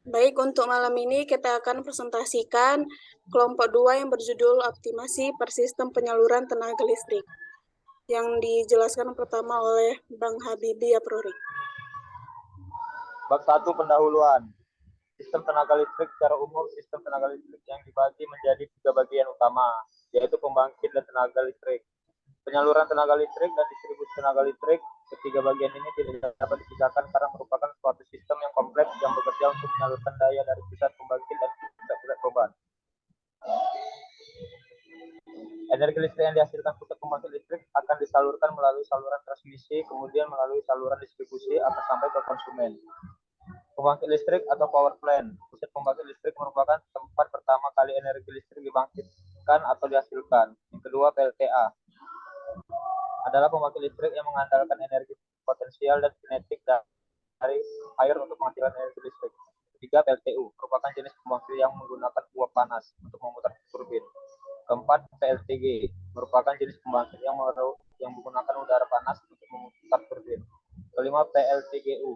Baik, untuk malam ini kita akan presentasikan kelompok 2 yang berjudul Optimasi Persistem Penyaluran Tenaga Listrik, yang dijelaskan pertama oleh Bang Habibie Aprori. Bab 1 pendahuluan. Sistem tenaga listrik secara umum, sistem tenaga listrik yang dibagi menjadi 3 bagian utama, yaitu pembangkit dan tenaga listrik, penyaluran tenaga listrik, dan distribusi tenaga listrik. Ketiga bagian ini tidak dapat dipisahkan karena merupakan suatu sistem yang kompleks yang bekerja untuk menyalurkan daya dari pusat pembangkit dan pusat-pusat perubahan. Energi listrik yang dihasilkan pusat pembangkit listrik akan disalurkan melalui saluran transmisi, kemudian melalui saluran distribusi akan sampai ke konsumen. Pembangkit listrik atau power plant. Pusat pembangkit listrik merupakan tempat pertama kali energi listrik dibangkitkan atau dihasilkan. Yang kedua, PLTA adalah pembangkit listrik yang mengandalkan energi potensial dan kinetik dari air untuk menghasilkan energi listrik. Ketiga, PLTU merupakan jenis pembangkit yang menggunakan uap panas untuk memutar turbin. Keempat, PLTG merupakan jenis pembangkit yang menggunakan udara panas untuk memutar turbin. Kelima, PLTGU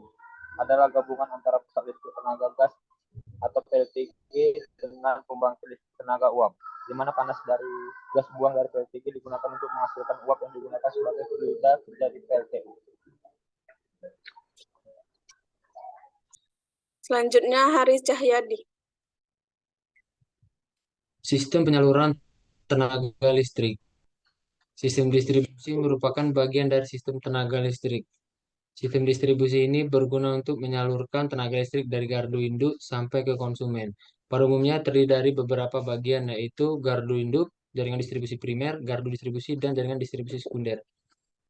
adalah gabungan antara pusat listrik tenaga gas atau PLTG dengan pembangkit listrik tenaga uap, di mana panas dari gas buang dari PLTG digunakan untuk menghasilkan uap yang digunakan sebagai fluida kerja di PLTU. Selanjutnya, Haris Cahyadi. Sistem penyaluran tenaga listrik. Sistem distribusi merupakan bagian dari sistem tenaga listrik. Sistem distribusi ini berguna untuk menyalurkan tenaga listrik dari gardu induk sampai ke konsumen. Pada umumnya terdiri dari beberapa bagian, yaitu gardu induk, jaringan distribusi primer, gardu distribusi, dan jaringan distribusi sekunder.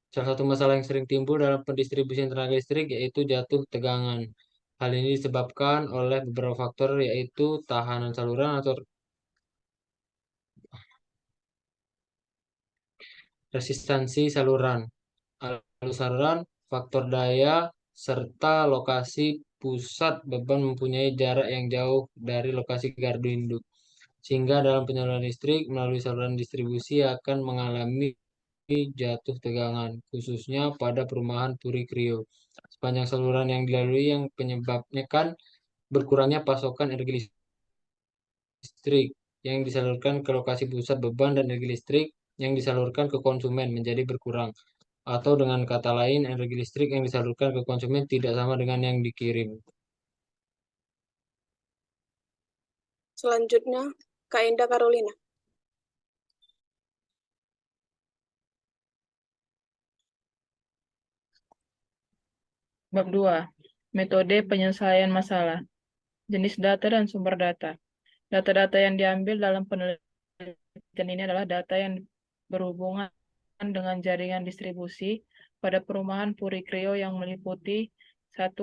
Salah satu masalah yang sering timbul dalam pendistribusian tenaga listrik yaitu jatuh tegangan. Hal ini disebabkan oleh beberapa faktor, yaitu tahanan saluran atau resistansi saluran, alur saluran, faktor daya, serta lokasi pusat beban mempunyai jarak yang jauh dari lokasi gardu induk. Sehingga dalam penyaluran listrik melalui saluran distribusi akan mengalami jatuh tegangan, khususnya pada perumahan Puri Krio. Sepanjang saluran yang dilalui yang penyebabnya kan berkurangnya pasokan energi listrik yang disalurkan ke lokasi pusat beban dan energi listrik yang disalurkan ke konsumen menjadi berkurang. Atau dengan kata lain, energi listrik yang disalurkan ke konsumen tidak sama dengan yang dikirim. Selanjutnya, Kak Indah Carolina. Bab 2. Metode penyelesaian masalah. Jenis data dan sumber data. Data-data yang diambil dalam penelitian ini adalah data yang berhubungan dengan jaringan distribusi pada perumahan Puri Krio yang meliputi 1.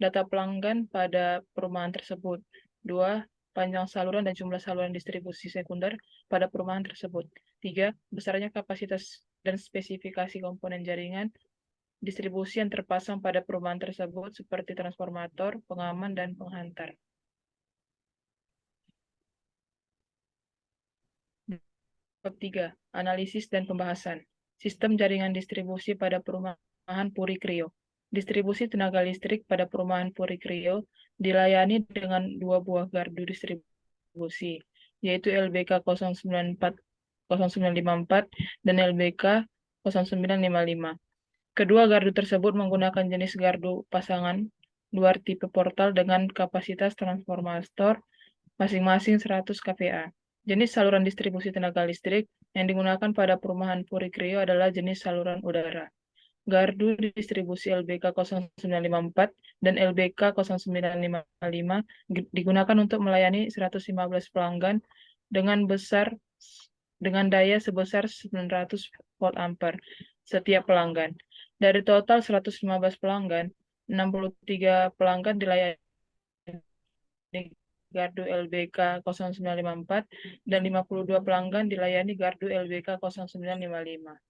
Data pelanggan pada perumahan tersebut. 2. Panjang saluran dan jumlah saluran distribusi sekunder pada perumahan tersebut. 3. Besarnya kapasitas dan spesifikasi komponen jaringan distribusi yang terpasang pada perumahan tersebut seperti transformator, pengaman, dan penghantar. Bab 3. Analisis dan pembahasan. Sistem jaringan distribusi pada perumahan Puri Krio. Distribusi tenaga listrik pada perumahan Puri Krio dilayani dengan 2 buah gardu distribusi, yaitu LBK 0954 dan LBK 0955. Kedua gardu tersebut menggunakan jenis gardu pasangan luar tipe portal dengan kapasitas transformator masing-masing 100 kVA. Jenis saluran distribusi tenaga listrik yang digunakan pada perumahan Puri Krio adalah jenis saluran udara. Gardu distribusi LBK 0954 dan LBK 0955 digunakan untuk melayani 115 pelanggan dengan daya sebesar 900 volt ampere setiap pelanggan. Dari total 115 pelanggan, 63 pelanggan dilayani gardu LBK 0954 dan 52 pelanggan dilayani gardu LBK 0955.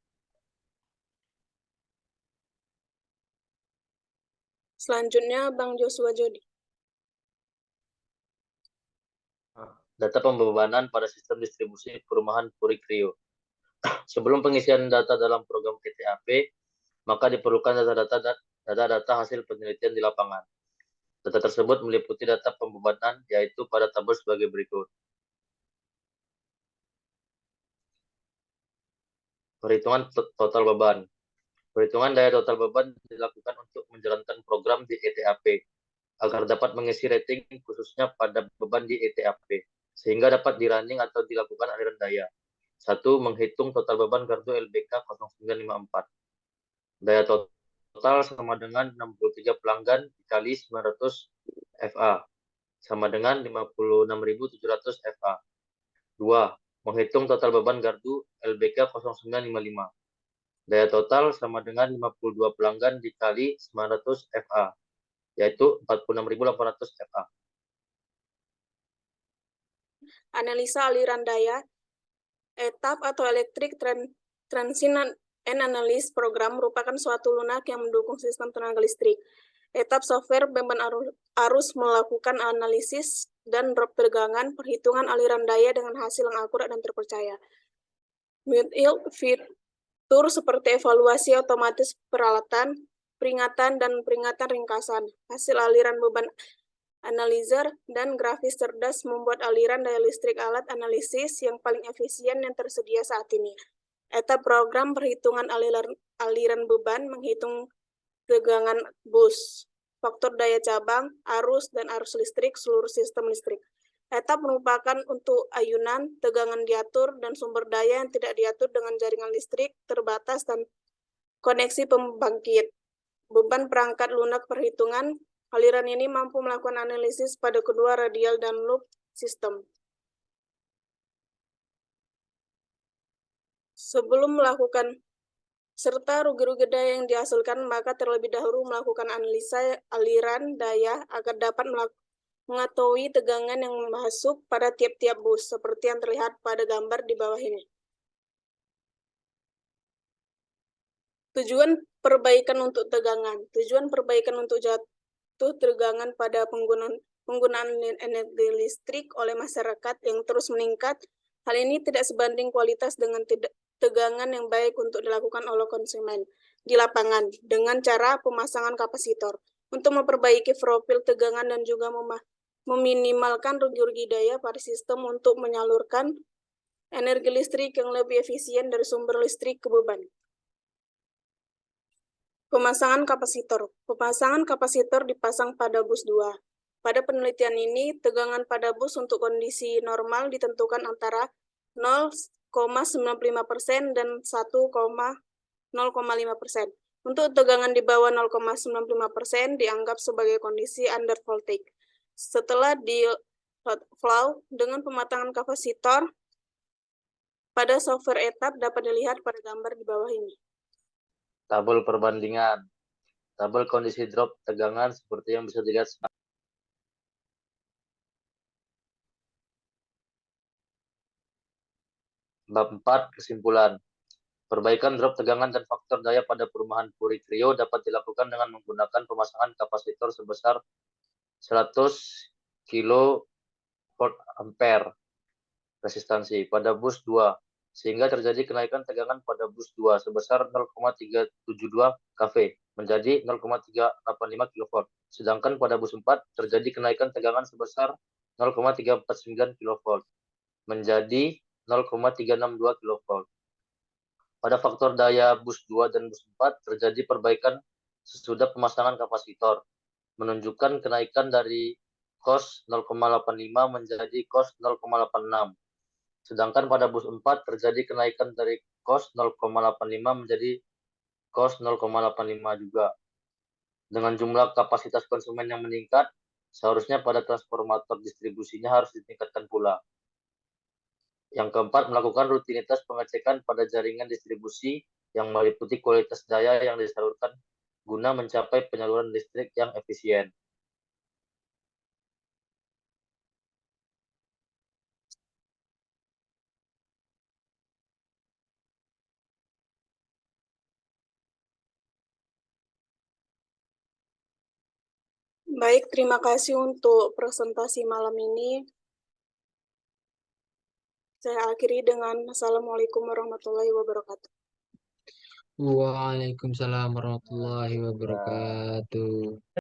Selanjutnya, Bang Joshua Jodi. Data pembebanan pada sistem distribusi perumahan Puri Krio. Sebelum pengisian data dalam program PTAP, maka diperlukan data-data hasil penelitian di lapangan. Data tersebut meliputi data pembebanan, yaitu pada tabel sebagai berikut. Perhitungan total beban. Perhitungan daya total beban dilakukan untuk menjalankan program di ETAP agar dapat mengisi rating khususnya pada beban di ETAP, sehingga dapat di-running atau dilakukan aliran daya. 1. Menghitung total beban gardu LBK 0954. Daya total sama dengan 63 pelanggan dikali 900 FA, sama dengan 56.700 FA. 2. Menghitung total beban gardu LBK 0955. Daya total sama dengan 52 pelanggan dikali 900 FA, yaitu 46.800 FA. Analisa aliran daya, etap atau Electric Transition and Analysis program merupakan suatu lunak yang mendukung sistem tenaga listrik. Etap software beban arus melakukan analisis dan drop tegangan, perhitungan aliran daya dengan hasil yang akurat dan terpercaya. Fitur seperti evaluasi otomatis peralatan, peringatan ringkasan, hasil aliran beban analyzer, dan grafis cerdas membuat aliran daya listrik alat analisis yang paling efisien yang tersedia saat ini. Etap program perhitungan aliran beban menghitung tegangan bus, faktor daya cabang, arus, dan arus listrik seluruh sistem listrik. Etap merupakan untuk ayunan, tegangan diatur, dan sumber daya yang tidak diatur dengan jaringan listrik terbatas dan koneksi pembangkit. Beban perangkat lunak perhitungan, aliran ini mampu melakukan analisis pada kedua radial dan loop sistem. Sebelum melakukan serta rugi-rugi daya yang dihasilkan, maka terlebih dahulu melakukan analisa aliran daya agar dapat mengetahui tegangan yang masuk pada tiap-tiap bus, seperti yang terlihat pada gambar di bawah ini. Tujuan perbaikan untuk tegangan. Tujuan perbaikan untuk jatuh tegangan pada penggunaan energi listrik oleh masyarakat yang terus meningkat. Hal ini tidak sebanding kualitas dengan tegangan yang baik untuk dilakukan oleh konsumen di lapangan dengan cara pemasangan kapasitor untuk memperbaiki profil tegangan dan juga meminimalkan rugi-rugi daya pada sistem untuk menyalurkan energi listrik yang lebih efisien dari sumber listrik ke beban. Pemasangan kapasitor. Pemasangan kapasitor dipasang pada bus 2. Pada penelitian ini, tegangan pada bus untuk kondisi normal ditentukan antara 0,95% dan 1,05%. Untuk tegangan di bawah 0,95% dianggap sebagai kondisi under voltage. Setelah di flow dengan pematangan kapasitor pada software etap dapat dilihat pada gambar di bawah ini. Tabel perbandingan. Tabel kondisi drop tegangan seperti yang bisa dilihat. Bab 4, kesimpulan. Perbaikan drop tegangan dan faktor daya pada perumahan Puri Krio dapat dilakukan dengan menggunakan pemasangan kapasitor sebesar 100 kVA resistansi pada bus 2, sehingga terjadi kenaikan tegangan pada bus 2 sebesar 0,372 kV menjadi 0,385 kV. Sedangkan pada bus 4 terjadi kenaikan tegangan sebesar 0,349 kV menjadi 0,362 kV. Pada faktor daya bus 2 dan bus 4 terjadi perbaikan sesudah pemasangan kapasitor, menunjukkan kenaikan dari cos 0,85 menjadi cos 0,86. Sedangkan pada bus 4 terjadi kenaikan dari cos 0,85 menjadi cos 0,85 juga. Dengan jumlah kapasitas konsumen yang meningkat, seharusnya pada transformator distribusinya harus ditingkatkan pula. Yang keempat, melakukan rutinitas pengecekan pada jaringan distribusi yang meliputi kualitas daya yang disalurkan guna mencapai penyaluran listrik yang efisien. Baik, terima kasih untuk presentasi malam ini. Saya akhiri dengan Assalamualaikum warahmatullahi wabarakatuh. Waalaikumsalam warahmatullahi wabarakatuh.